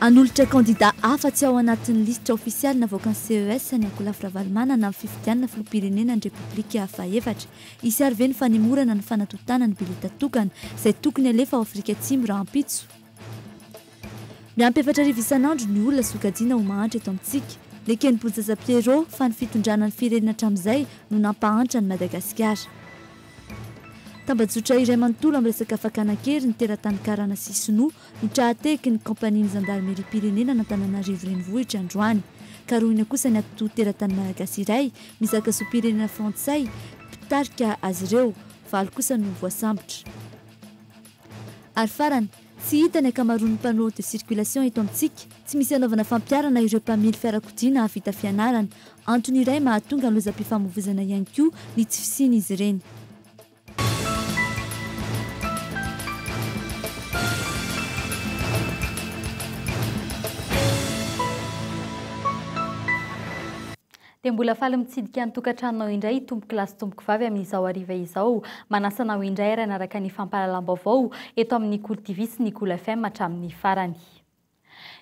Anolotra candidat hafa tsy ao anatin'ny listra ofisialy navoaka ny CES ny ankolafy Ravalomanana amin'ny fifidianana filoham-pirenena ny Repoblika hafa-efatra. Isy arveny fanemorana ny fanatotana ny bileta tokana izay tokony alefa ao Afrika Atsimo raha ampitso. Miampy 4 arivo isan'andro ny olona sokajina ho mahantra eto amintsika. Lekeny Bozaza Pierrot fa ny fitondrana ny firenena hatramin'izay no nampahantra ny Madagasikara. Tambajotra iray manontolo amin'ny resaka fakana-kery ny teratany Karana sy Sinoa no trahateky ny kompanian'ny zandarmeria pirenena n'Antananarivo renivohitra androany. Karohina kosa ny ato teratany malagasy iray mizaka so-pirenena frantsay mpitarika azy ireo, valo kosa no voasambotra. Ary farany, tsy hita ny akamaroan'ny panneau de circulation eto amintsika, tsy misy anaovana fampiarana ireo mpamily fiarakodia vita fianarana. Antony iray mahatonga ny lozam-pifamoivoizana ihany koa ny tsy fisian'izy ireny. Dia mbola faly mitsidika ny tokantranonao indray tomboky lasy tomboky vavy amin'izao hariva izao, manasana ho indray ary anaraka ny fampahalalam-baovao eto amin'ny KOLO TV sy ny KOLO FM hatramin'ny farany.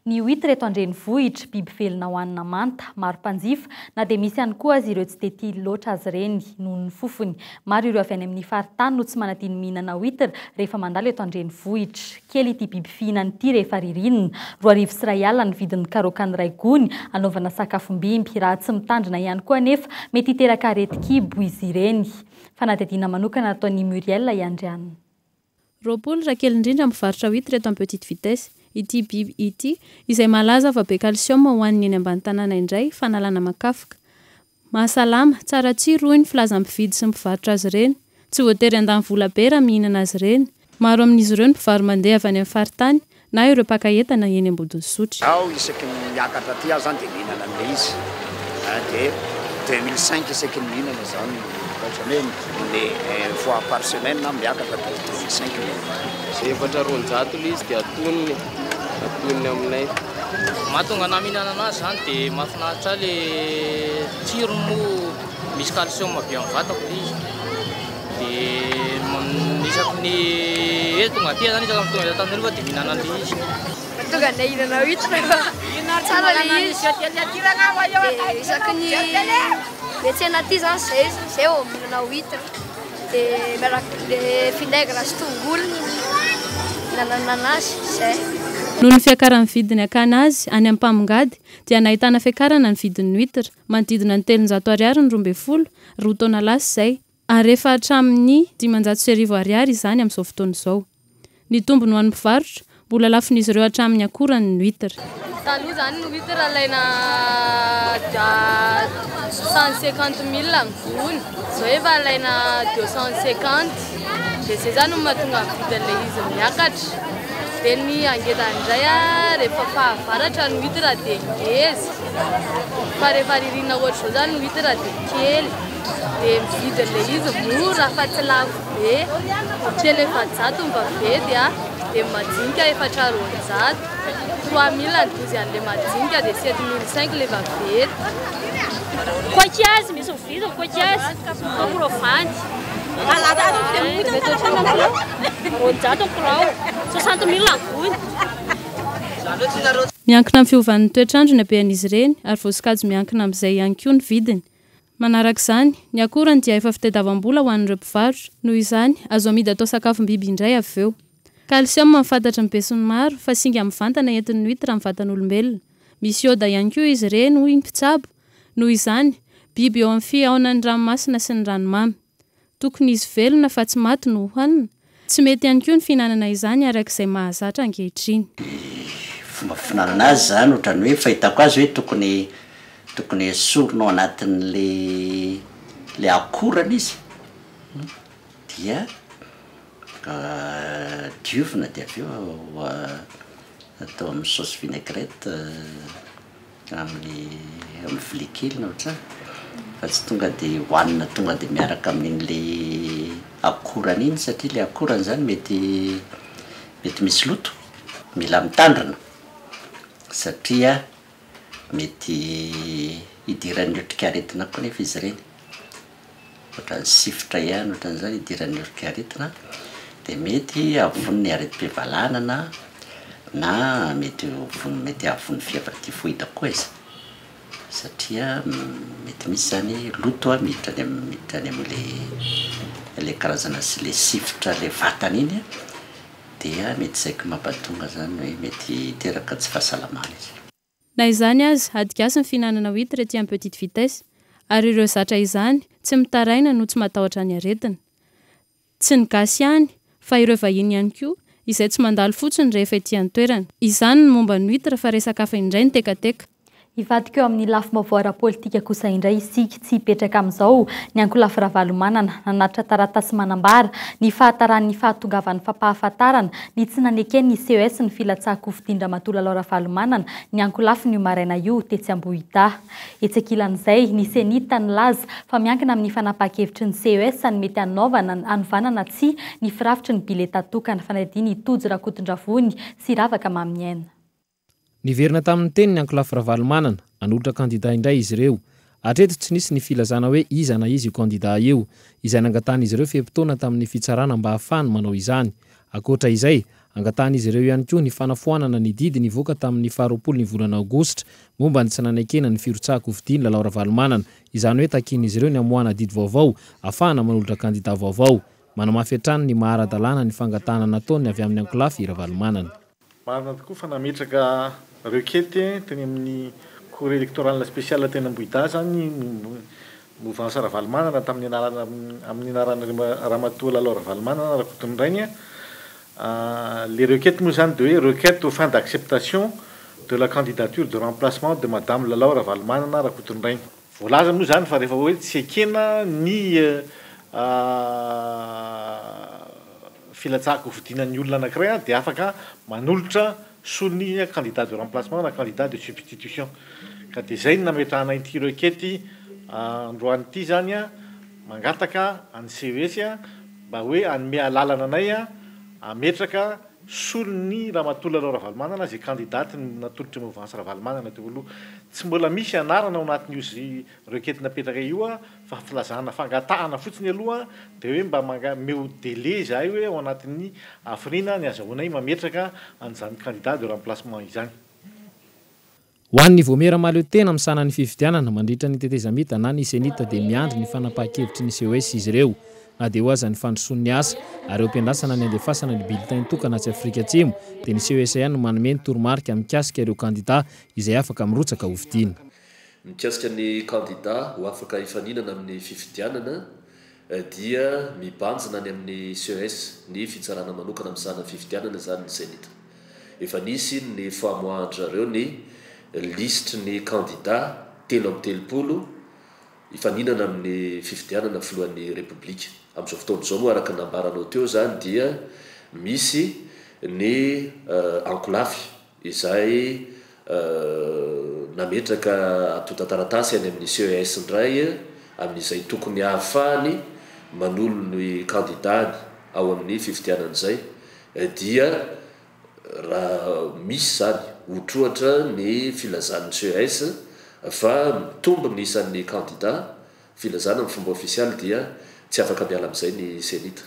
Ny huître eto an-drenivohitra, biby velona hohanina manta, maro mpanjifa, na dia misy ihany koa azy ireo tsy dia tia loatra azy ireny noho ny fofony. Maro ireo avy any amin'ny faritany no tsy manadiny mihinana huître rehefa mandalo eto an-drenivohitra. Kely ity biby fihinana ity rehefa ririnina, 2 sy 3 alina ny vidin'ny karokany ray gony anaovana sakafom-bimby. Raha tsy mitandrina ihany koa anefa mety hiteraka areti-kibo izy ireny. Fanadihadiana manokana ataon'ny Muriel Iandrianina. Roapolo rakely indrindra mivarotra huître eto amin'ny petite vitesse. Ity biby ity izay malaza fa be calcium ho an'ny eny ambany tanàna indray fanalana makafoka. Mahasalama, tsara tsiro hoy ny filazam-pividy sy mivarotra azy ireny. Tsy voatery andany vola be raha mihinana azy ireny. Maro amin'izy ireo ny mpivaro mandeha avy any amin'ny faritany na ireo mpaka-entana eny Ambodinsotra. Ao isaky miakatra aty aho zany dia mihinana an'ilay izy. Dia 2005 isaky ny mihinana zany. Fois par semaine na miakatra 2005. Efatra roanjato ilay izy dia atoniny aminay. Mahatonga anahy mihinana anazy zany dia mahafinaritra ilay tsiro moa misy calcium be amin'ny vatako ilay izy. Dia isaky ny tonga aty zany isaky amin'ny tonga eto Antananarivo dia mihinana an'ilay izy. Tonga anay hihinana huître tsara ilay izy. Isaky ny metsena aty zany zay ho mihinana huître. Dia miaraka vinaigre sy tongolo mihinana anazy zay. Noho ny fiakaran'ny vidiny akana azy any am-pamongady dia nahitana fiakarana ny vidin'ny huître manodidina ny 300 ariary ny 12 roa taona lasa izay, ary rehefa hatramin'ny 500 ariary izany amin'izao fotoana izao. Ny tombony ho an'ny mpivarotra mbola lafin'izy ireo hatramin'ny akorany ny huître. Taloha zany ny huître alaina 150 000 gony, zao efa alaina 250. Dia zay zany no mahatonga vidin'ilay izy miakatra. Dia ny angeda indray rehefa fahavaratra ny huître dia ngeza. Fa rehefa ririnina ohatr' izao zany ny huître dia kely. Dia vidin'ilay izy mora fa tsy lafo be. Telo 700 mba vedy dia majinika 400. 3000 ny dozy an'ilay majinika dia 7500 ilay vavety. Coquiaz, misy mividy coquiaz, comprovanty. Roanjato kirao, 60 000 agony. Miankina amin'ny fiovan'ny toetrandro ny habean'izy ireny ary voasokajy miankina amin'izay ihany koa ny vidiny. Manaraka izany, ny akorany dia efa fitadiavam-bola ho an'ireo mpivarotra, noho izany azo amidy atao sakafom-biby indray avy eo. Calcium mifantatra ny be sy ny maro fa singa amin'ny vantana entin'ny huître amin'ny vatan'olombelona. Misy ioda ihany koa izy ireny hoy ny mpitsabo. Noho izany, biby eo amin'ny fihaonan'ny ranomasina sy ny ranomamy. Tokony izy velona fa tsy maty no hohanina. Tsy mety ihany koa ny fihinanana izany arak'izay mahazatra ankehitriny. Fomba fihinanana azy zany ohatrany hoe fahitako azy hoe tokony esorina ao anatin'le akorany izy. Dia diovina dia avy eo atao amin'ny saosy vinaigrette amin'ny vilia kely na ohatrany. Fa tsy tonga dia hohanina tonga dia miaraka amin'le akorany iny satria ilay akorany zany mety misy loto, mila mitandrina satria mety hidiran'ny otrikaretina koa nefa izy ireny. Ohatrany sifotra ihany ohatran'izany hidiran'ny otrikaretina dia mety havon'ny areti-pivalanana na mety avony fiavaka fohita koa izy satria mety misy zany loto miditra any am'le karazana sy le sifotra le vatany iny dia mety zaiky mampatonga zany hoe mety teraka tsy fahasalamana izy. Na izany azy adigasy ny fihinanana huître aty amin'ny petite vitesse ary ireo zatra izany tsy mitaraina no tsy matahotra ny aretina. Tsy ny gasy ihany fa ireo vahiny ihany koa izay tsy mandalo fotsiny rehefa etỳ an-toerana. Izany ny momba ny huître fa resaka hafa indray ny tekateka. Ivadika eo amin'ny lafy vaovao ara-politika kosa indray isika tsy hipetraka amin'izao ny ankolafy ravalomanana nanatitra taratasy manambara ny fahataran'ny fahatongavan'ny fampahafantarana ny tsy nanekeny ny CES ny filatsahako fidindra matolalao ravalomanana ny ankolafy ny maraina io tetsy ambohita. Etsekilan'izay ny senita ny laza fa miankina amin'ny fanapaha-kevitry ny CES ny mety anovanana tsy ny firafitry ny bileta tokana fanadiny tojo rakotondravony sy ravaka mamiaina. Niverina tamin'ny teny ny ankolafy ravalomanana anolotra kandida indray izy ireo. Hatreto tsy nisy ny filazana hoe iza na izy io kandida io izay nangatahana izy ireo fehepitoana tamin'ny fitsarana mba hahafahany manao izany. Ankoatra izay, angatahana izy ireo ihany koa ny fanafoanana ny didy nivoaka tamin'ny 20 ny volana aogositra momba ny tsy nanekena ny firotsahako vidiny lalao ravalomanana, izany hoe takiana izy ireo ny amoahana didy vaovao ahafahana manolotra kandida vaovao. Manamafy hatrany ny maharadalàna ny fangatahana nataony avy amin'ny ankolafy ravalomanana. Marina tokoa fa nametraka requête teny amin'ny cour électorale spéciale teny Ambohida zany mouvance ravalomanana tamin'ny anarana ramatoa lalao ravalomanana Rakotondray. Les requêtes moa zany de hoe requête aux fins d'acceptation de la candidature de remplacement de madame lalao ravalomanana Rakotondray. Voalaza moa zany fa rehefa hoe tsy ekena ny filatsahako vidinan'ny olona anankiray dia afaka manolotra solony candidat de remplacement na candidat de substitution. Ka dia zay ny nametrahana ity requête androany ity zany mangataka any CES mba hoe anome alalana anay ametraka solony ramatoa lalao ravalomanana zay candidaty natolotra mouvance ravalomanana teo aloha. Tsy mbola misy anarana ao anatin'io requête napetraka io fa filazana fangatahana fotsiny aloha dia hoe mba meo délai zahay hoe ao anatin'ny afrina ny azahoanay mametraka an'izany candidat de remplacement izany. Ho an'ny voamera maleo tena amin'ny sanan'ny fifidianana mandritra ny tetezamita na ny senita dia miandry ny fanapaha-kevitry ny CES izy ireo na dia ho aza ny fandrosoan'ny asa ary eo ampiandrasana ny andefasana ny bulletin tokana tsy Afrika Atsimo dia ny CES ihany no manome ny toromarika mikasika ireo candidat izay afaka mirotsaka ho vidina. Mikasika ny candidat ho afaka hifaninana amin'ny fifidianana dia mibanjina ny amin'ny CES ny fitsarana manokana amin'ny sanan'ny fifidianana zany ny senita. Efa nisy ny famoahandrareo ny listre ny candidat 3 ifaninana amin'ny fifidianana filohan'ny republika. Amin'izao fotoana izao moa araka nambaranao teo zany dia misy ny ankolafy izay nametraka atota-taratasy any amin'ny CES ndray amin'izay tokony ahafahany manolo ny candidany ao amin'ny fifidianan'izay dia raha misy zany otrohatra ny filazan'ny CES fa mitombo ny isan'ny candidat filazana amin'ny fomba ofisialy dia tsy afaka miala amin'izay ny senita.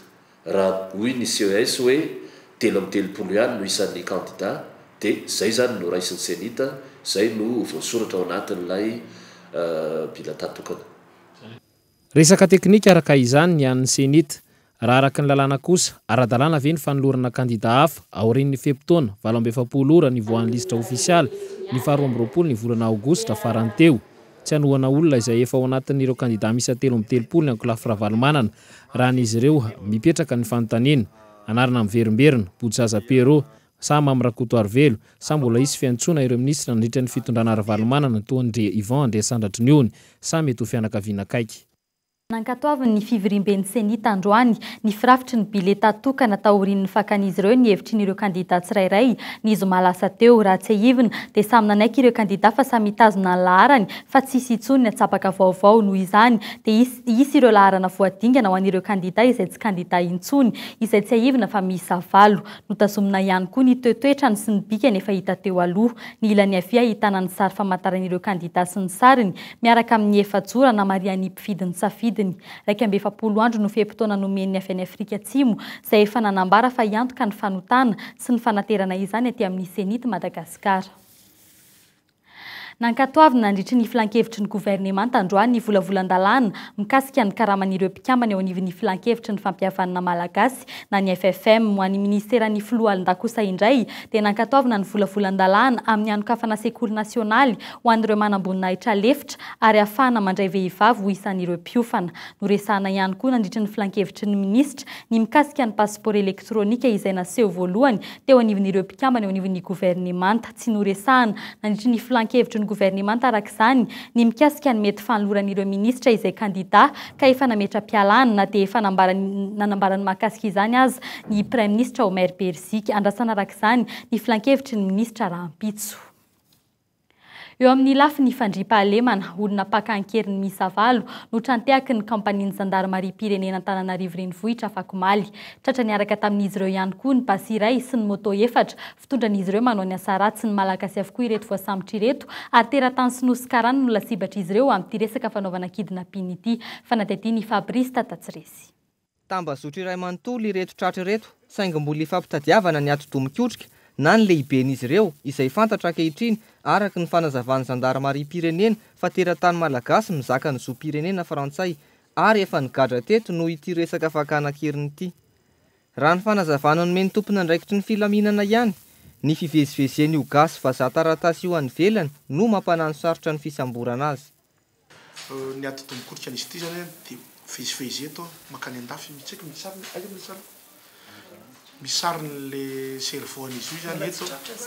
Raha hoy ny CES hoe 3 ihany no isan'ny candidat dia zay zany no raisin'ny senita, zay no voasoratra ao anatin'ilay bilata tokana. Resaka teknika araka izany ny an'ny senita. Raha araka ny lalàna kosa, ara-dalàna ve ny fanolorana candidat hafa aorian'ny fehepitoana 27 ora ny voan'ny lisitra ofisialy ny 12 ny volana aogositra farany teo. Tsy hanohana olona izay efa ao anatin'ireo candidat misy 13 ny ankolafy ravalomanana raha n'izy ireo mipetraka ny fanontaniana anarana miverimberina Boutsaza Pero samy amin'ny Rakoto Arvelo samy mbola isy fiantsoana ireo ministra nandritra ny fitondrana ravalomanana toa Ndre Ivan Andriasandratra Niony samy mety ho fianakaviana akaiky. Nankatoavany ny fivirimben'ny senita androany ny firafitry ny bileta tokana taorian'ny fakan'izy ireo ny hevitry n'ireo candidat tsirairay ny zoma lasa teo raha tsy ahivina dia samy nanaiky ireo candidat fa samy mitazona ny laharany fa tsisy intsony ny atsapaka vaovao noho izany dia isy ireo laharana voadingana ho an'ireo candidat izay tsy candidat intsony izay tsy ahivina fa miisa 7 notazomina ihany koa ny toetoetrany sy ny bikany efa hita teo aloha ny ilany avia ahitana ny sary famantaran'ireo candidat sy ny sariny miaraka amin'ny efajoro na marian'ny mpifidin'ny safidy kidiny 2 andro no feim-potoana nomen'ny avy any Afrika Atsimo izay efa nanambara fa hiantoka ny fanotana sy ny fanaterana izany aty amin'ny Senity Madagasikara. Nankatoavina nandritry ny filan-kevitry ny gouvernemanta androany ny volavolan-dalàna mikasika ny karaman'ireo mpikambana eo anivon'ny filan-kevitry ny fampihavanana malagasy na ny FFM ho an'ny ministeran'ny filoha-ndakosa indray dia nankatoavina ny volavolan-dalàna amin'ny anokafana sekoly nasionaly ho an'ireo manambonina lefitra ary ahafahana mandray vehivavy ho isan'ireo mpiofana. Noresahana ihany koa nandritry ny filan-kevitry ny minisitra ny mikasika ny passeport elektronika izay naseho voalohany teo anivon'ireo mpikambana eo anivon'ny gouvernemanta. Tsy noresahana nandritry ny filan-kevitry gouvernemanta arak'izany ny mikasika ny mety fanoloran'ireo ministra izay kandida ka efa nametra-pialana na dia efa nanambarany mahakasika izany aza ny prime ministre Omer Berzika. Andrasana arak'izany ny filan-kevitry ny ministra Rahampitso. Eo amin'ny lafiny fandriam-pahalemana olona pakan-keriny miisa 7 no tranteaky ny kampaniany zandarmaria-pirenena Antananarivo renivohitra Fakomaly. Tratra niaraka tamin'izy ireo ihany koa ny basy iray sy ny moto 4 fitondran'izy ireo manao ny asa ratsy sy ny malagasy avokoa ireto voasambotra ireto ary teratany sy nosy karana no lasibatra izy ireo amin'ity resaka fanaovana kidnapping ity. Fanadihadiany Fabrice Tatatsiresy. Tambazotra iray manontolo ireto tratra ireto saingy mbola ifampitadiavana ny atodomi-kotrika na ny lehiben'izy ireo izay fantatra ankehitriny araka ny fanazavany zandarmaria-pirenena fa teratany malagasy mizaka ny zoam-pirenena frantsay ary efa nigadra teto no ity resaka fakana-keriny ity. Raha ny fanazavana nomeny tompona andraikitry ny filaminana ihany ny fivezivezen'io gasy vazaha taratasy io any velany no mampanano sarotra ny fisamborana azy. Ny atodomi-kotrika an'izy ity zany dia vezivezy eto makany andafy mitsaiky misariny cerveau an'izy io zany eto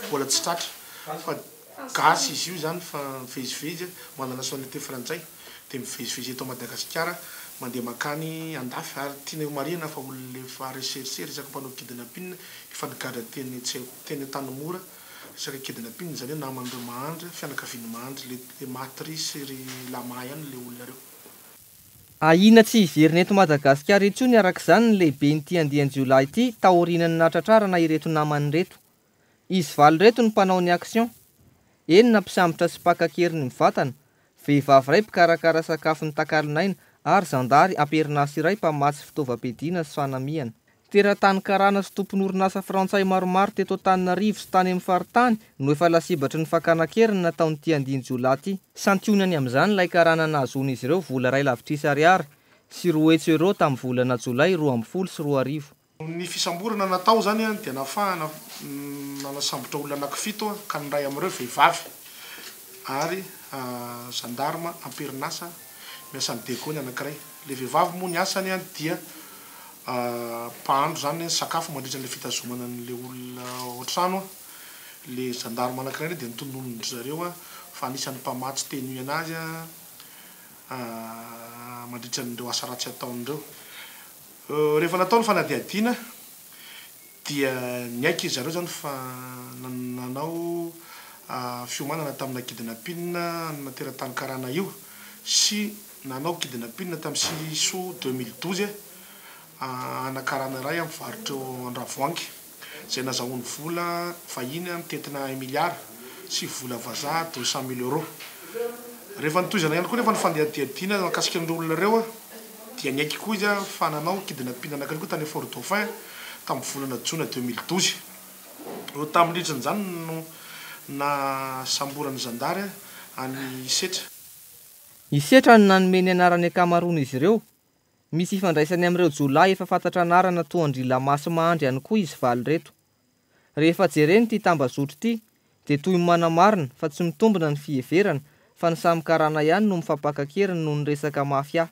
mbola tsy tratra fa gasy izy io zany fa mivezivezy manana nationalité frantsay dia mivezivezy eto Madagasikara mandeha makany andafy ary tiana marina fa olona efa recherche resaka mpanao kidnapping efa nigadra teny Tanimora resaka kidnapping zany hoe namandreo mahandry fianakaviany mahandry le matrice ry lama ihany le olona reo. Ahina tsy hiverina eto Madagasikara intsony arak'izany ny lehibe n'ity andiany Jolay ity tahorinany natratrarana ireto namany reto. Izy valy reto ny mpanao ny action. Enina mpisambotra sy pakakeriny mivatana, vehivavy iray mpikarakara sakafo ny takalinaina ary zandary amperinasy iray mpamatsy fitaovam-piadiana sy fanamiana. Teratany karana sy tompon'orinasa frantsay maromaro teto Antananarivo sy tany amin'ny faritany no efa lasibatry ny fakana-keriny nataon'ity andiany Jolay ity. Santionany amin'izany ilay karana nahazoan'izy ireo vola 2,7 sy €1 tamin'ny volana Jolay 20 sy 20. Ny fisamborana natao zany dia nafahana nanasambotra olona anankifito ka ny ray amin'ireo vehivavy ary gendarme amperinasa miasan'ny dekony anankiray. Le vehivavy moa ny asany dia mpahandro zany sakafo mandritra le fitazomana n'le olona otrano. Le gendarme anankiray dia nitononony zareo fa anisan'ny mpamatsy teny anazy mandritra n'ireo asa ratsy ataon'ireo. Rehefa natao ny fanadihadiana dia niaiky izy zareo zany fa nanao fiomanana tamina kidnapping nateratany karana io sy nanao kidnapping tamin'ny 6 août 2012 anakarana iray amin'ny varotra Andravoahangy izay nazahoany vola fahiny mitetina 1 milliard sy vola vazaha 200 000 €. Rehefa nitoizana ihany koa nefa ny fandihadiadiana makasika an'ireo olona ireo dia niaiky koa izy fa nanao kidnapping anankiray koa tany Fort Dauphin tamin'ny volana Jona 2012. Eo tamin'ny ritran'izany no nasamborany zandary any Setra. Isetra no nanomeny anarany akamaroana izy ireo. Misy ifandraisany amin'ireo Jolay efa fantatra anarana toandrila masy mahandry ihany koa izy valy reto. Rehefa jereny ity tambazotra ity dia toy manamarina fa tsy mitombina ny fiheverana fa ny samy karana ihany no mifampakakeriny noho ny resaka mafia.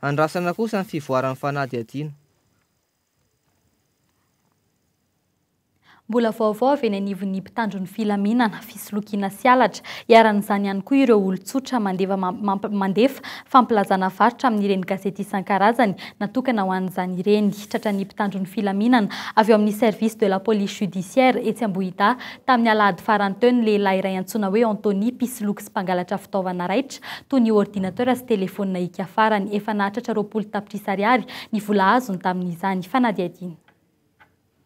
Andrasana kosa ny fivoaran'ny fanadihadiana. Mbola vaovao avy eny anivon'ny mpitandro ny filaminana fisolokiana sialatra iaran'izany ihany koa ireo olon-tsotra mandefa fampilazana varotra amin'ireny gazety isan-karazany natokana ho an'izany ireny. Tratran'ny mpitandro ny filaminana avy eo amin'ny service de la police judiciaire etsy Ambohida tamin'ny alahady farany teo ny lehilahy iray antsoina hoe Antony mpisoloky sy mpangalatra fitaovana raitra toy ny ordinateur sy telefonina hika farany efa nahatratra 20 tapitrisa ariary ny vola azony tamin'izany. Fanadihadiana.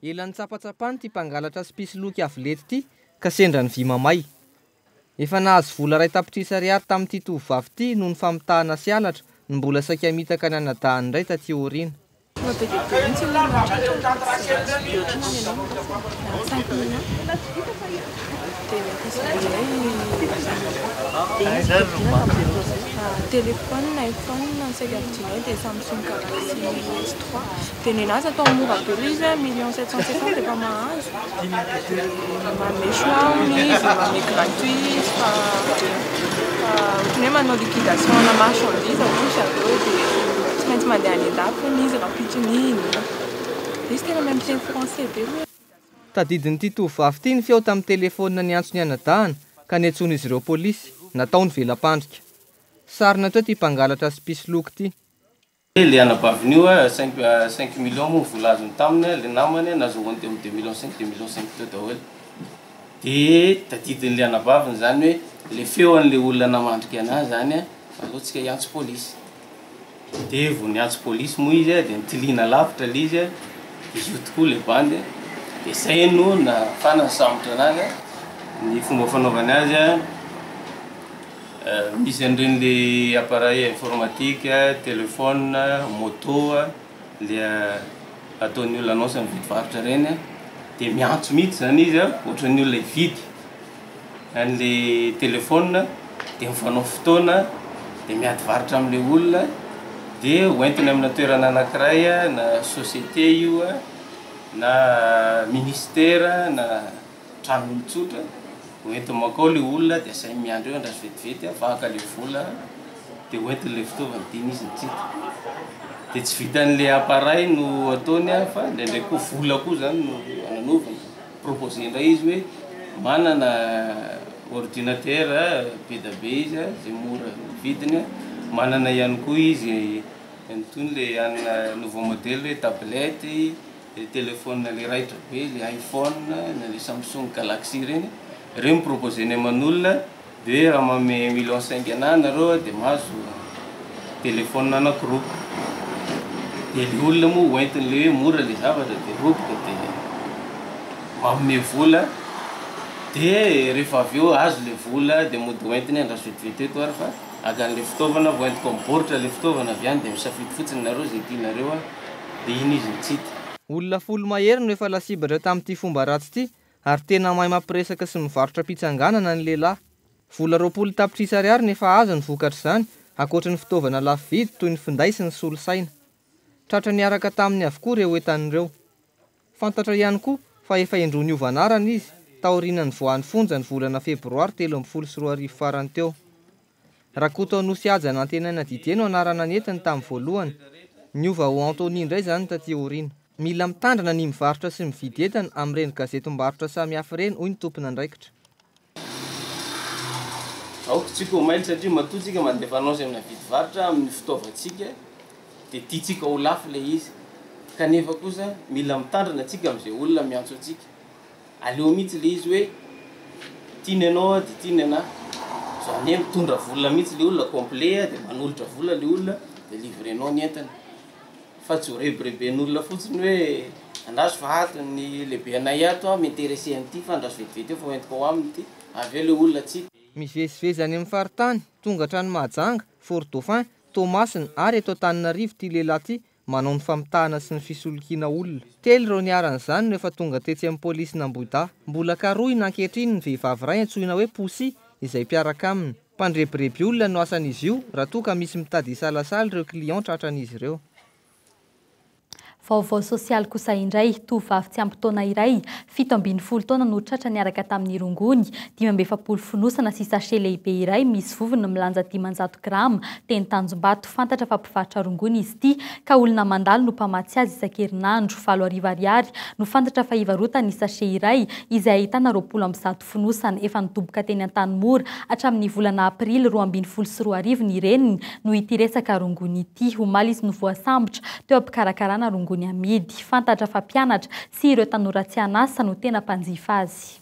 Elan'ny tsapatsapany ty mpangalatra sy mpisoloky avolety ty ka sendra ny vy mamay. Efa nahazo vola 2 tapitrisa ariary tamin'ity tovovavy ty noho ny famitahana sialatra ny mbola saika mitaka ny anadahany indray taty aoriana. Téléphone, iPhone, c'est des Samsung Galaxy S3. T'es né là, ça tombe mou rappelé, 1,750,000, c'est pas mal. Mais choix, mais gratuit, tu n'es pas en liquidation, on a marchandise, on a cherché, tu m'as dit à l'étape, on a rapidement. C'était le même thème français, Tadidin'ity tovavy ity ny feo tamin'ny telefônina ny antso ny anadahana ka niantsoana izy ireo polisy natao ny velam-pandrika. Sarina teo ty mpangalatra sy pisiloko ty. Le anabaviny io 5 millions moa vola azony taminy le namany nahazoany teo amin'ny 2 millions 5 teo daholo. Dia tadidin'le anabaviny zany hoe le feon'le olona namandrika anazy zany alohatsika hiantso polisy. Dia vao niantso polisy moa izy dia nitiliana lavitra le izy izy io tokoa le bandy. Dia zay no nafana sambotra anazy ny fomba fanaovany azy misy an'ireny le appareil informatique, téléphone, moto le ataon'ny olona annonce amin'ny vidivarotra reny dia miantso mihitsy zany izy ohatran'ny olona hividy an'le téléphone dia mifanao fotoana dia miady varotra amin'ilay olona dia hoentiny amina toerana anankiray na société io na ministère na tranon'olon-tsotra hoentiny makao le olona dia say miandro eo andraso vetivety afaka le vola dia hoentin'le fitaovana diny izy nitsika dia tsy vitan'le appareil no ataony fa ndraindray koa vola koa zany no ananovany proposé indray izy hoe manana ordinateur be da be izy zay mora vidiny manana ihany koa izy toy le anina nouveau modèle hoe tablette le téléphone le raitra be le iPhone na le Samsung Galaxy reny proposé-ny aman'olona dia raha mame 1,5 millions anah nareo dia mahazo téléphone anankiroa dia le olona moa hoentin'le hoe mora le zavatra dia roboka dia manome vola dia rehefa avy eo azo le vola dia mody hoentiny andraso vetivety eto ary fa akan'le fitaovana voentiko amin'ny baoritra le fitaovana avy any dia misafidy fotsiny nareo zay tianareo dia iny izy mitsity. Olona folo mahery no efa lasibatra tamin'ity fomba ratsy ity ary tena mahay mampiresaka sy mivarotra pitsanganana ny lehilahy. Vola 20 tapitrisa ariary nefa azo ny vokatra izany ankoatra ny fitaovana lafo vidy toy ny finday sy ny solosaina. Tratra niaraka taminy avokoa ireo entan'ireo. Fantatra ihany koa fa efa endro ny ovanarana izy taoriana ny voan'ny fonja ny volana febroary 2024 farany teo. Rakoto Nosy Haja nantenaina Didier no anarana ny entiny tamin'ny voalohany. Ny VAOVAO Antony indray zany taty aoriana. Mila mitandrina ny mivarotra sy mividy entana amin'ireny gazetim-barotra samihafa ireny hoy ny tompona andraikitra. Aokotsika ho maily satria matotsika mandefa annonce amina vidivarotra amin'ny fitaovantsika dia tiatsika ho lafo le izy kanefa kosa mila mitandrina atsika amin'izay olona miantso atsika. Aleo mihitsy le izy hoe tiany ianao dia tiany anahy zany hoe mitondra vola mihitsy le olona complet dia manolotra vola le olona dia livrenao ny entana. Fa tsy ho rebireben'olona fotsiny hoe andraso fa ato ny lehibe anay ato m'intéressé an'ity fa andraso vetivety eo fa hoentiko ao aminy ity avy eo le olona tsika. Mivezivezy any amin'ny faritany tongatra ny Mahajanga, Fort Dauphin, Tomasina ary eto Antananarivo ty lehilahy ty manao ny famitahana sy ny fisolokiana olona. Telo ireo niaran'izany no efa tonga tetsy amin'ny polisy n'Ambohidahy. Mbola karohina ankehitriny ny vehivavy iray antsoina hoe Posy izay mpiaraka aminy. Mpandrebireby olona no asan'izy io raha toa ka misy mitady isalasala ireo client tratran'izy ireo. Vaovao sosialy kosa indray tovavy tsy ampy taona iray 17 taona no tratra niaraka tamin'ny rongony 17 fonosana sy sachet lehibe iray misy vovony milanja 500 grama teny Tanjombato fantatra fa mpivarotra rongony izy ity ka olona mandalo no mpamatsy azy isan-kerinandro 7 ariary no fantatra fa ivarotany sachet iray izay ahitana 20 fonosana efa nitoboka teny Antanimora hatramin'ny volana aprily 2024 ny reniny no ity resaka rongony ity omaly izy no voasambotra teo ampikarakarana rongony amidy fantatra fa mpianatra sy ireo tanora tsy anasa no tena mpanjifa azy.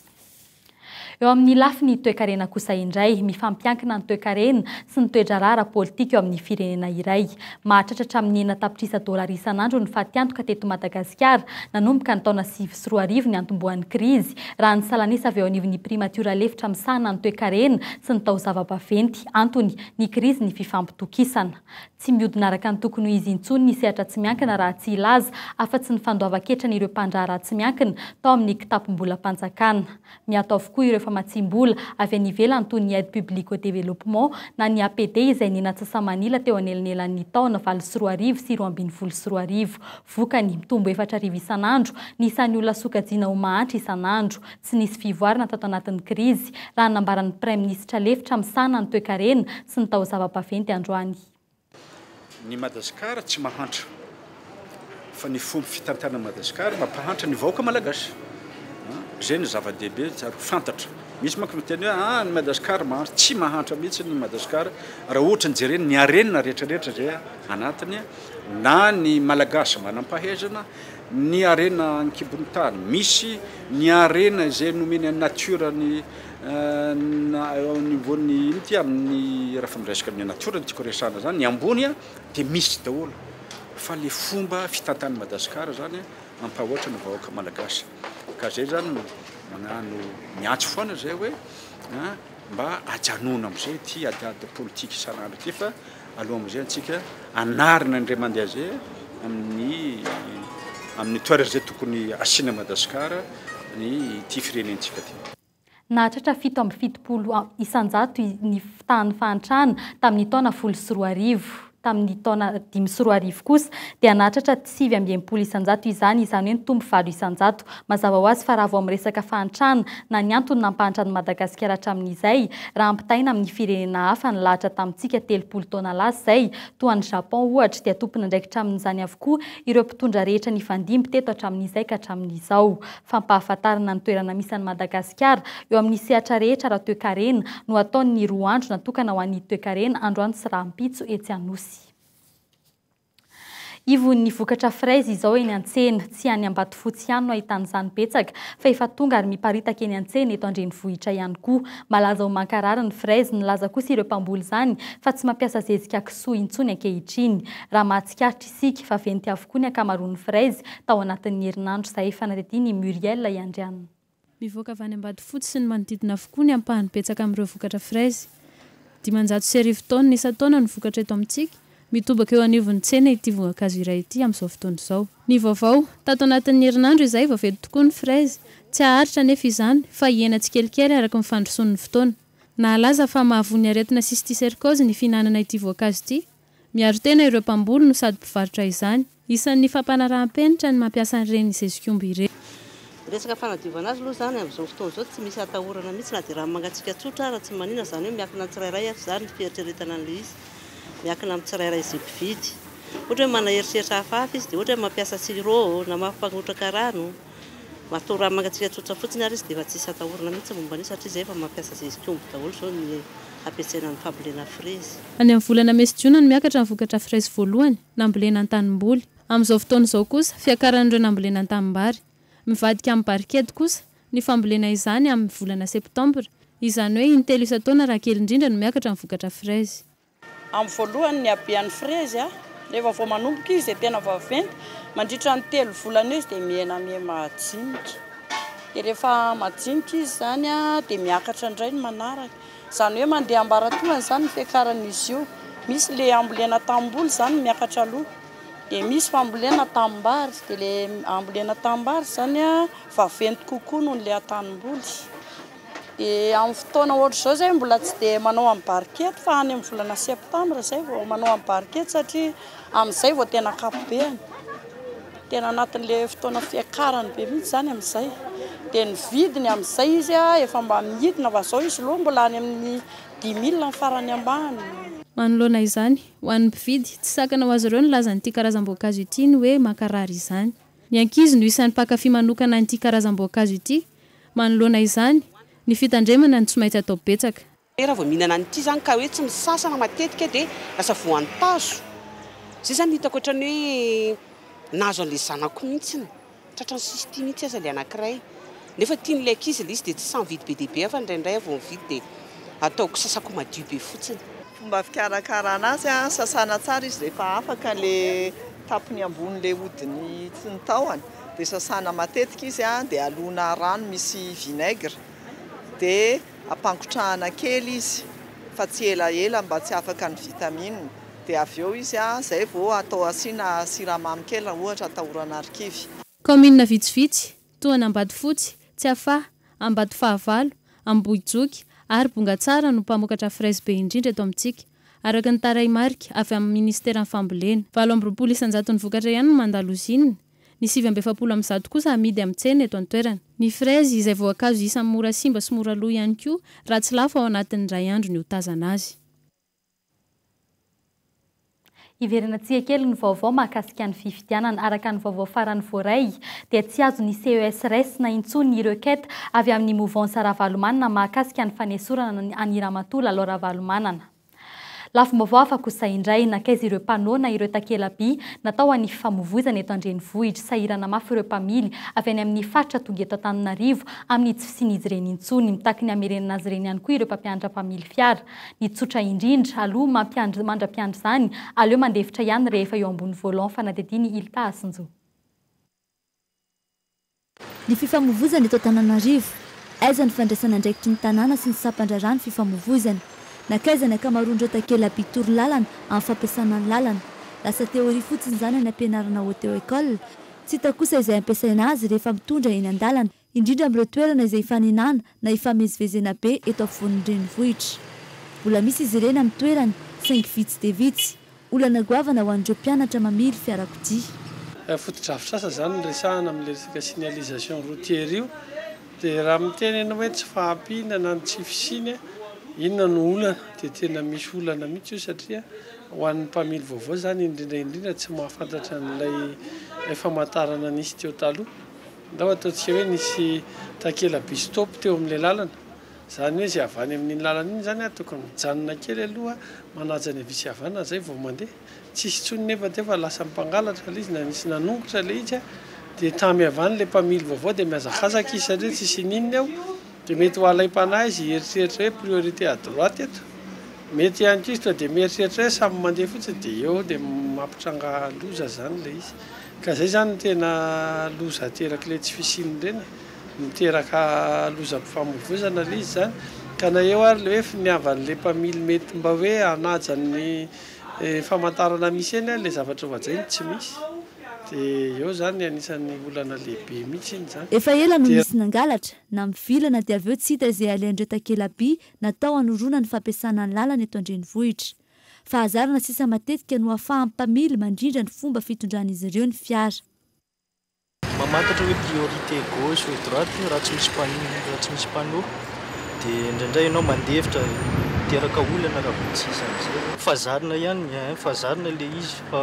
Eo amin'ny lafiny toe-karena kosa indray mifampiankina ny toe-karena sy ny toe-drarara politika eo amin'ny firenena iray. Mahatratra amin'ny $1 isan'andro ny fatiantoka teto Madagasikara nanomboka ny taona 2024 ny antombohan'ny krizy raha ny salanisa avy eo anivon'ny primatiora lefitra misahana ny toe-karena sy ny taozava-baventy antony ny krizy ny fifampitokisana. Tsy mihodina araka ny tokony izy intsony ny sehatra tsy miankina raha tsy ilaza afa-tsy ny fandoava-ketran'ireo mpandraharaha tsy miankina tao amin'ny kitapom-bola-panjakana. Miato avokoa ireo famatsim-bola avy any ivelany toy ny aide publique au développement na ny APD izay ninatsasamanila teo anelanelan'ny taona 2024 sy 2025. Vokany mitombo 4,000 isan'andro ny isan'ny olona sokajiana ho mahantra isan'andro. Tsy nisy fivoarana tato anatin'ny krizy raha nambaran'ny Prime Ministre lefitra misahana ny toe-karena sy ny taozava-baventy androany. Ny Madagasikara tsy mahantra fa ny fomba fitantana Madagasikara mampahantra ny vahoaka malagasy. Zay ny zava-dehibe fantatra. Misy manko miteny hoe ny Madagasikara mahantra, tsy mahantra mihitsy ny Madagasikara raha ohatra ny jerena ny arenina rehetrarehetra zay anatiny na ny malagasy manam-pahaizana, ny arena ankibon'ny tany, misy ny arena izay nomeny natiora ny au niveau ny ity amin'ny raha famresaka amin'ny natiora ny tiako resana zany ny ambony dia misy daholo fa le fomba fitantana Madagasikara zany mampahoatra ny vahoaka malagasy. Ka zay zany magnano miantso foana zay hoe mba ajanona am'izay ty adiady politika isan'andro ty fa aloha am'izay antsika anarina indray mandeha zay amin'ny toerana zay tokony asiana Madagasikara ny ty firenentsika ty. Nahatratra 770 isanjato ny tany fahantrana tamin'ny taona 2024. Tamin'ny taona 2025 kosa dia nahatratra 780 isanjato izany hoe nitombo 7 isanjato. Mazava ho azy fa raha vao amin'ny resaka fahantrana na ny antony nampahantrany Madagasikara hatramin'izay raha ampitaina amin'ny firenena hafa ny lahatra tamintsika 30 taona lasa izay toa ny Japon ohatra dia tompona ndraikitra amin'izany avokoa ireo mpitondra rehetra nifandimby teto hatramin'izay ka hatramin'izao. Fampahafantarana ny toerana misy an'i Madagasikara eo amin'ny sehatra rehetra raha toe-karena no ataony 2 andro natokana ho an'ny toe-karena androany sy rahampitso etsy Anosy. Ivon'ny vokatra frezy izao eny an-tsena, tsy any Ambatofotsy ihany no ahitan'izany betsaka fa efa tonga ary miparitaka eny an-tsena eto an-drenivohitra ihany koa. Malaza ho mankarary ny frezy nilaza kosa ireo mpamboly izany fa tsy mampiasa zezika kisoa intsony ankehitriny. Raha mahatsikaritra isika fa venty avokoa ny ankamaroan'ny frezy tao anatin'ny herinandro izay fanadidiny Muriel Iandriana. Mivoaka avy any Ambatofotsy sy ny manodidina avokoa ny ampahany betsaka amin'ireo vokatra frezy. 900 taona isan-taona ny vokatra eto amintsika. Mitobaka eo anivon'ny tsena ity voankazo iray ity amin'izao fotoana izao. Ny vaovao tato anatin'ny herinandro izay vaventy tokoa ny frezy. Tsy aharitra nefa izany fa hiaina tsikelikely araka ny fandrosoan'ny fotoana. Nahalaza fa mahavony aretina cysticercose ny fihinanana ity voankazo ity. Miaro tena ireo mpamboly no sady mpivarotra izany. Isan'ny fampanarahan-penitra ny mampiasa an'ireny zezikomby ireny. Resaka fanadiovana azy aloha zany amin'izao fotoana izao tsy misy atahorana mihitsy na dia raha mangatsika tsotra raha tsy manina zany hoe miakina tsirairay zany fieritreretana an'ilay izy. Miakina amin'ny tsirairay izay mpividy. Ohatra hoe manaeritreritra hafahafa izy dia ohatra hoe mampiasa sirop na mampangotraka rano. Matao raha mangatsika tsotra fotsiny ary izy dia efa tsisy atahorana mihitsy momba an'io satria izay efa mampiasa zezikomby daholo izao ny ampiasaina ny fambolena frezy. Any amin'ny volana Mey Jiona no miakatra ny vokatra frezy voalohany nambolena an-tanimboly. Amin'izao fotoana izao kosa fiakaran'ireo nambolena an-tanimbary. Mivadika amin'ny barikety kosa ny fambolena izany amin'ny volana Septambra. Izany hoe in-telo isan-taona raha kely indrindra no miakatra ny vokatra frezy. Amin'ny voalohany ny habean'ny frezy rehefa vao manomboka izy dia tena vaventy mandritra ny 3 volana izy dia miaina majinika. Dia rehefa majinika izy zany dia miakatra indray ny manaraka. Izany hoe mandeha ambaratoana zany ny fiakaran'izy io. Misy le ambolena tamboly zany miakatra aloha. Dia misy fambolena tambary dia le ambolena tambary zany vaventy kokoa noho le atanimboly. Dia amin'ny fotoana ohatr'izao zay mbola tsy dia manao amin'ny barikety fa any amin'ny volana Septambra zay vao manao amin'ny barikety satria amin'izay vao tena ankapobeny. Tena anatin'ilay fotoana fiakarany be mihitsy zany amin'izay. Dia ny vidiny amin'izay izy efa mba midina fa zao izy loha mbola any amin'ny 10 000 ny farany ambany. Manoloana izany ho an'ny mpividy tsy sakana ho azy ireo ny lazan'ity karazam-boankazo ity ny hoe mankarary izany. Ny ankizy no isan'ny mpankafy manokana an'ity karazam-boankazo ity. Manoloana izany ny fitandremana ny tsy maintsy atao betsaka. Raha vao mihinana an'ity zany ka hoe tsy misasana matetika dia lasa voantazo. Zay zany hitako ohatrany hoe nazo an'ilay zanako mihitsy. Tratrany sisy ity mihitsy aza ilay anankiray. nefa tian'ilay ankizy ilay izy dia tsy sanvidy be dehibe fa indraindray vao mividy dia ataoko sasako madio be fotsiny. Fomba fikarakarana azy a, sasana tsara izy rehefa afaka le tapony ambony le hodiny tsy ny tahony dia sasana matetika izy a dia alona rano misy vinaigre dia ampangotrahana kely izy fa tsy elaela mba tsy afaka ny vitamine dia avy eo izy a zay vao atao asiana siramamy kely raha ohatra atahorana arkivy. Commune vitsivitsy toa Ambady fotsy, tsy afa, Ambady fahavalo, Ambohijoky ary Bongatsara no mpamokatra fraise be indrindra eto amintsika. Araka ny taray marika avy amin'ny ministera ny fambolena 700 ny vokatra ihany no mandalo usinina. Ny 770 kosa amidy amin'ny tsena eto an-toerana. Ny fraise izay voankazo isan'ny mora simba sy mora lo ihany koa raha tsy lafo ao anatin'ny iray andro ny hotazana azy. Iverinantsika kely ny vaovao mahakasika ny fifidianana araka ny vaovao farany voaray dia tsy azo ny CESRS na intsony ny requête avy amin'ny mouvance Ravalomanana mahakasika ny fanesorana any Ramatola aloha Ravalomanana. Lafim-baovao afa kosa indray nakaiza ireo panneau na ireo takela-by natao any fifamoivoizana eto an-drenivohitra sahirana mafy ireo mpamily avy any amin'ny faritra tonga eto Antananarivo amin'ny tsy fisian'izy ireny intsony mitaky ny hamerenana azy ireny ihany koa ireo mpampianatra mpamily fiara. Ny tsotra indrindra aloha mandra-piandra izany aleo mandefitra ihany rehefa eo ambony volant fanadidiny Ilta Asinjo. Ny fifamoivoizana eto Antananarivo aiza ny fandraisana andraikitry ny tanàna sy ny sampandrarano fifamoivoizana. Nakaiza ny akamaroan'ireo takela-by toro lalana amin'ny fampiasana ny lalana. Lasa teoria fotsiny izany any ampianarana auto-école. Tsy hita kosa izay ampiasaina azy rehefa mitondra eny an-dalana, indrindra amin'ireo toerana izay ifaninana na ifamezivezena be eto afovoan'ny renivohitra. Mbola misy izy ireny amin'ny toerany saingy vitsy dia vitsy. Olana goavana ho an'ireo mpianatra mamily fiarakodia. Fotodrafitrasa zany resahana amin'ilay resaka signalisation routière io dia raha mitenena hoe tsy fahampiana na tsy fisiny inona no olana dia tena misy olana mihitsy io satria ho an'ny mpamily vaovao zany indrindra tsy mahafantatra n'ilay famantarana nisy teo taloha. Ndao ataontsika hoe nisy takela-by stop teo amin'ilay lalana. Zany hoe izay avany amin'iny lalana iny zany tokony mijanona kely aloha manaja ny visy havana zay vao mandeha. Tsisy tsony nefa fa lasa mipangalatra ilay izy na nisy nanongotra ilay izy dia tamy avany ilay mpamily vaovao dia miazakazaka izy satria tsisy ninona eo. Dia mety ho alaim-panahy izy eritreritra hoe priorité à droite eto. Mety ihany koa izy toa dia mieritreritra hoe samy mandeha fotsiny dia eo dia mampitranga loza zany ilay izy. Ka zay zany tena loza teraka ilay tsy fisiny ireny. Miteraka loza mpifamoivoizana ilay izy zany. Ka na eo ary ilay hoe finiavan'ilay mpamily mety mba hoe hanaja ny famantarana misy eny ilay zavatra vazainy tsy misy. Dia eo zany anisan'ny olana lehibe mihitsy iny zany. Efa ela no misy nangalatra na mivilana dia avy eo tsy hita izay alain'ireo takela-by natao hanorona ny fampiasana ny lalana eto an-drenivohitra. Fa hazarana sisa matetika no ahafahan'ny mpamily mandrindra ny fomba fitondran'izy ireo ny fiara. Mamantatra hoe priorité gauche ou droite raha tsy misy panneau dia indraindray ianao mandefitra teraka olana raha tsy izany. Fazarina ihany, fazarina ilay izy fa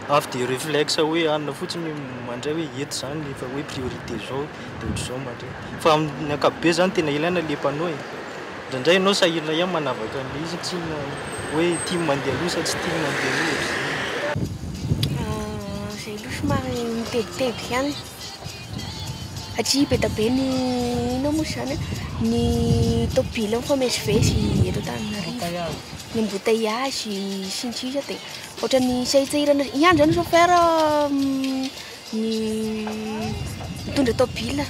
avy dia réflexe hoe anona fotsiny mandray hoe eto zany efa hoe priorité zao dia ohatr'izao mandray. Fa amin'ny ankapobeny zany tena ilaina ilay panneau. Indraindray ianao sahirana ihany manavaka an'ilay izy tsy hoe tia mandeha aloha sa tsy tia mandeha aloha. Zay aloha somary mitebiteby ihany. Satria be da be ny inona moa zany ny tômôbily mifamezivezy eto Antananarivo. Ny embouteillage sy ny sisa dia ohatrany sahitsahirana ihany zany chauffeur ny mitondra tômôbila.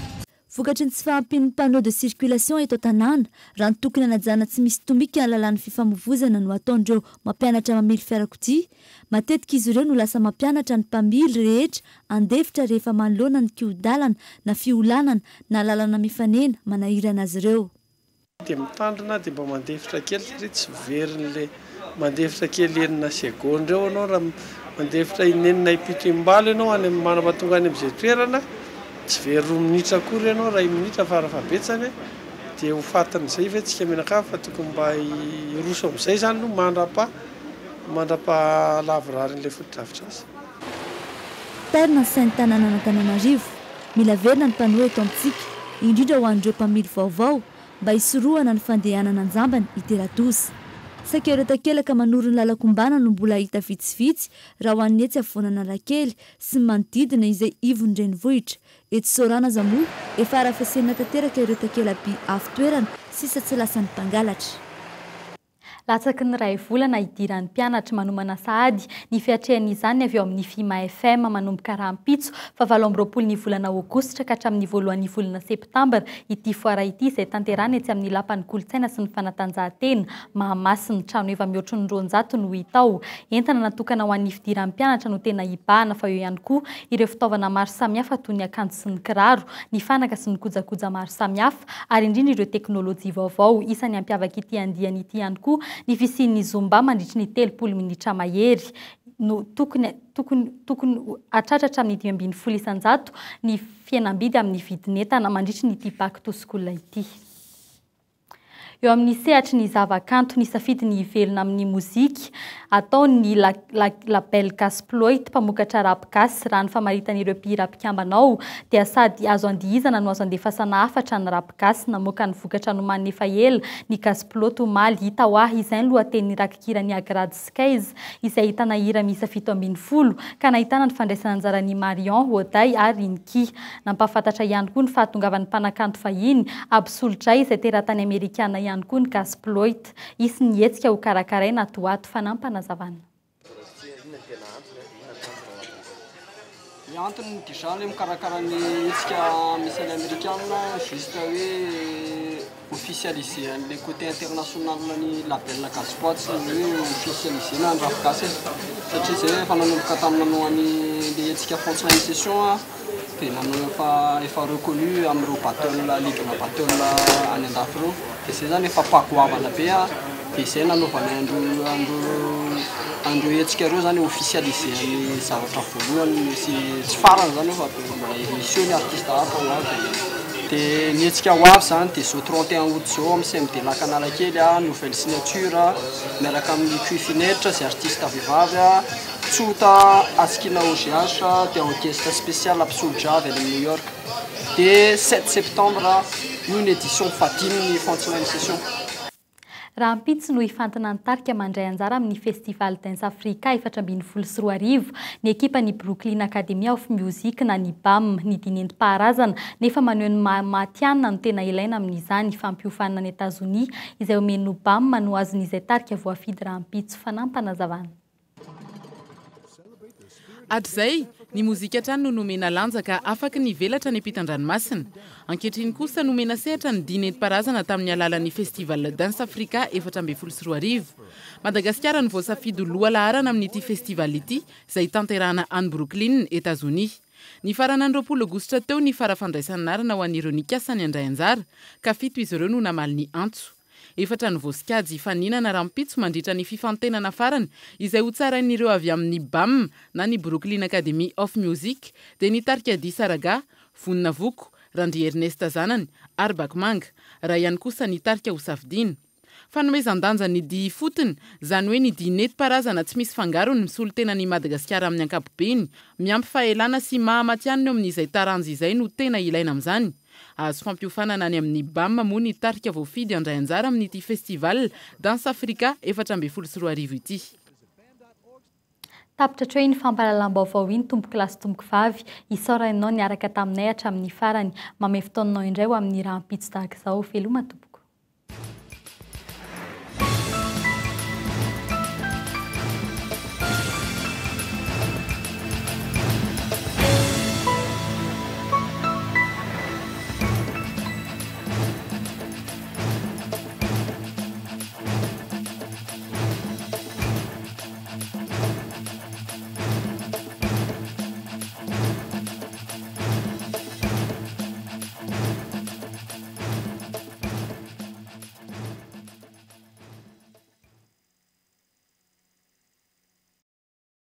Vokatry ny tsy fahampian'ny panneau de circulation eto an-tanàna raha ny tokony hanajana tsy misy tomika ny lalàn'ny fifamoivoizana no ataondreo mampianatra mamily fiarakodia. Matetika izy ireo no lasa mampianatra ny mpamily rehetra andefitra rehefa manoloana ny kiodalana na fiolanana na lalana mifanena manahirana azy ireo. Dia mitandrina dia mba mandefitra kely satria tsy verin'ilay mandefitra kely enina segonda eo anao raha mandefitra inenina ipito imbalo ianao any manamatonga any amin'izay toerana tsy very 2 minitra akory ianao raha 1 minitra farafabetsany dia ho fatan'izay ve tsika menakava fa tokony mba hiroso amin'izay zany no mandrapa lavirarin'ilay fotodrafitrasa. Terina ny sainy tanàna Antananarivo mila verina ny panneau eto amintsika indrindra ho an'ireo mpamily vaovao mba hisorohana ny fandehanana anjambany iteratosa. saika ireo takelaka manoro ny lalakombana no mbola hita vitsivitsy raha ho an'ny etsy avoanana rakely sy manodidina izay ivony renivohitra. Eto Sorana Zamoa efa arafesena tanteraka ireo takela-by avo toerana sisa tsy lasan'ny mpangalatra. Latsaky ny ray volana idiran'ny mpianatra manomana sahady ny fiatrehan'izany avy eo amin'ny FIMA FM manomboka rahampitso fa 7 ny volana Aogositra ka hatramin'ny 1 volana Septambra ity foara ity izay tanterahana etsy amin'ny lapan'ny kolontsaina sy ny fanatanjahantena Mahamasina trano efa mihoatra ny 200 no hitao. Entana natokana ho an'ny fidiran'ny mpianatra no tena hibahana fa eo ihany koa ireo fitaovana maro samihafa toy ny akanjo sy ny kiraro, ny fanaka sy ny kojakoja maro samihafa ary indrindra ireo teknolojia vaovao isan'ny ampiavaka ity andiany ity ihany koa ny fisian'ny zomba mandritry ny 3 minitra mahery no tokony atratratra amin'ny 5,700 ny fihenam-bidy amin'ny vidin'entana mandritry ny ity bac to school ity. Eo amin'ny sehatry ny zavakanto ny safidy ny ivelona amin'ny mozika atao ny label Gasploit mpamokatra rap gas raha ny famaritan'ireo mpihira mpikambanao dia sady azo andihizana no azo andefasana hafatra ny rap gas namoaka ny vokatra noman'ny efa ela ny Gasploit omaly hita ho ahy izay ny lohateny rakikira ny Agrad Skies izay ahitana hira miisa 7 ka nahitana ny fandraisana anjaran'ny Marion Oday ary Nki nampafantatra ihany koa ny fahatongavan'ny mpanakanto fahiny Absoldray izay teratany Amerikana ihany koa ny Gasploit isy ny hetsika ho karakaraina atoato fanampanazavana. Antony déjà le mikarakara ny hetsika misy any Amerikana juste hoe officialiser le côté international ny label Gasploit sy hoe officialiser na rap gas satria zay efa nanomboka tamin'ny le hetsika fontana ny session dia nanao efa reconnu amin'ireo battle ligue battle any andafy reo dia zay zany efa pagoavana be dia zay nanaovana andro hetsika reo zany officialiser ny zavatra voalohany sy tsy farany zany fa mbola émission ny artiste hafa ho avy dia ny hetsika ho avy zany dia zao 31 août zao amin'ny CMD lakanalakely nouvelle signature miaraka amin'ny cuifinetra zay artiste vehivavy tsota asikina OGH dia orchestre spécial Absoldra avy any New York dia 7 septembre io ny édition fatimy ny fontana ny session. Rahampitso no hifantana nitarika mandray anjara amin'ny festival Dance Africa 2024 ny ekipa ny Brooklyn Academy of Music na ny BAM ny dinentim-paharazana nefa maneho ny matianina no tena ilaina amin'izany fampiofanana ny États-Unis izay omeny BAM no azon'izay tarika voafidy Rahampitso fanampanazavana. Atrzay ny mozika trano no nomena lanja ka afaka nivelatra ny ampitan-dranomasina. Ankehitriny kosa nomena sehatra ny dinentim-paharazana tamin'ny alalan'ny festival Dance Africa 2024. Madagasikara no voasafidy loha laharana amin'ity festival ity izay tanterahana any Brooklyn, États-Unis. Ny farana 20 Aogositra teo ny farafandraisan'arina ho an'ireo nikasany andray anjara ka 7 izy ireo no namaly ny antso. Efatra ny vosikajy faninana Rahampitso mandritra ny fifantenana farany izay ho tsarain'ireo avy amin'ny BAM na ny Brooklyn Academy of Music dia nitarika Di Saraga, Vonina Voko, Randry Ernesta zanany, Arbakmanga, raha ihany kosa nitarika ho safidina. Fanomezan-danja ny Di fotony zany hoe ny dinentim-paharazana tsy misy fangarony misolo tena ny Madagasikara amin'ny ankapobeny, miampy fahaelana sy mahamatianina eo amin'izay taranjo izay no tena ilaina amin'izany. Azo fampiofanana any amin'ny BAM moa ny tarika voafidy andray anjara amin'ity festival Dance Africa 2024 ity. Tapitra treo ny fampahalalam-baovao iny tomboky lasy tomboky vavy isaoranao niaraka taminay hatramin'ny farany mamefy taonanao indray ho amin'ny Rahampitso tahaka izao veloma tompoko.